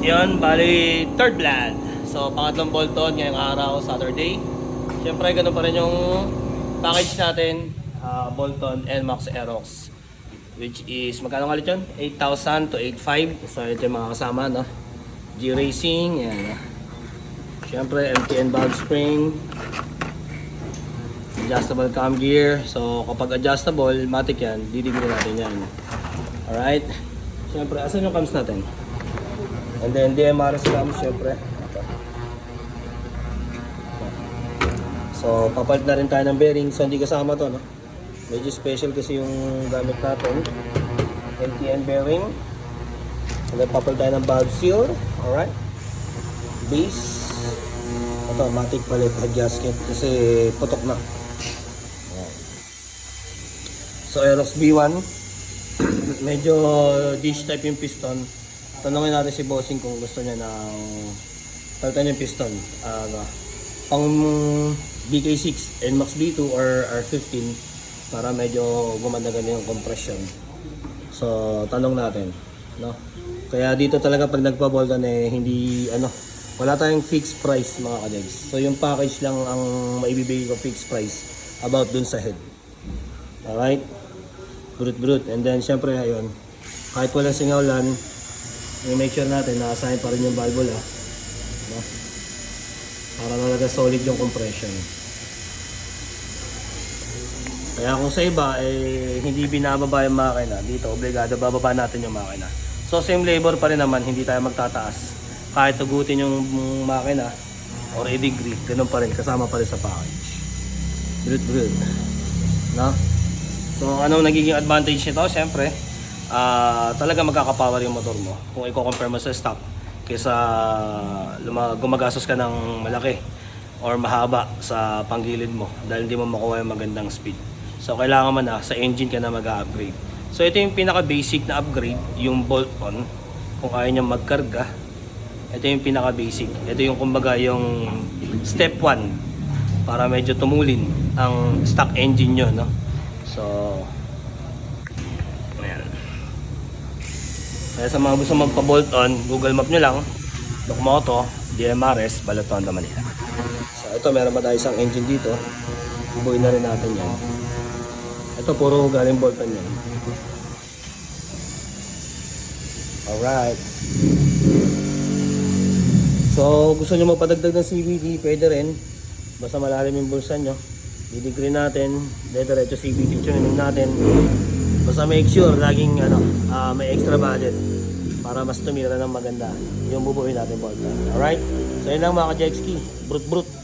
Yun, bali third blad. So pangatlong Bolton ngayong araw, Saturday. Siyempre ganun pa rin yung package natin, Bolton NMAX Aerox, which is magkano nga ulit yun? 8,000 to 8,500. So ito yung mga kasama, no? G-Racing, yan. Siyempre MTN valve spring, adjustable cam gear. So kapag adjustable, matic yan, didignan natin yan. Alright. Siyempre, asan yung cams natin? And then DMRS cams, siyempre. So papalit na rin tayo ng bearing. So hindi kasama to, no? Medyo special kasi yung gamit natin. MTN bearing. And then papalit tayo ng valve seal. Alright. Base. Automatic palit at gasket kasi putok na. So Aerox B1. Medyo dish type yung piston. Tanungin natin si Bossing kung gusto niya ng palitan yung piston. Pang BK6, NMAX B2 or R15 para medyo gumanda-ganda yung compression. So tanong natin, no? Kaya dito talaga pag nagpa-Bolton hindi wala tayong fixed price mga kadegs. So yung package lang ang maibibigay ko fixed price about dun sa head. Alright? Brute. And then syempre ayun, kahit walang singawan, i-make sure natin na assign pa rin yung valvula, no? Para talaga solid yung compression. Kaya kung sa iba hindi binababa yung makina, dito obligado bababa natin yung makina. So same labor pa rin naman, hindi tayo magtataas. Kahit tugutin yung makina or i-degree, ganun pa rin, kasama pa rin sa package. Brute. No? So anong nagiging advantage nito? Siyempre, talaga magkakapower yung motor mo kung i-compare mo sa stock kaysa gumagastos ka ng malaki or mahaba sa panggilid mo dahil hindi mo makuha yung magandang speed. So kailangan mo na sa engine ka na mag-upgrade. So ito yung pinaka basic na upgrade, yung bolt-on. Kung ayaw nyo magkarga, ito yung pinaka basic. Ito yung kumbaga yung step 1 para medyo tumulin ang stock engine nyo, no? So kaya sa mga gusto magpa-bolt-on, Google Map nyo lang, Dokmoto, DMRS, Balatonda, Manila. So ito, meron pa tayo isang engine dito. Bubuin na rin natin yan. Ito, puro galing bolt-on yan. Alright. So gusto nyo magpadagdag ng CVT, pwede rin. Basta malalim yung bulsa nyo. Didegree natin, diretso CVT tuning natin. Basta make sure laging may extra budget para mas tumira ng maganda yung bubuin natin bolt. Alright? So yun lang mga ka-Jexki. Brute.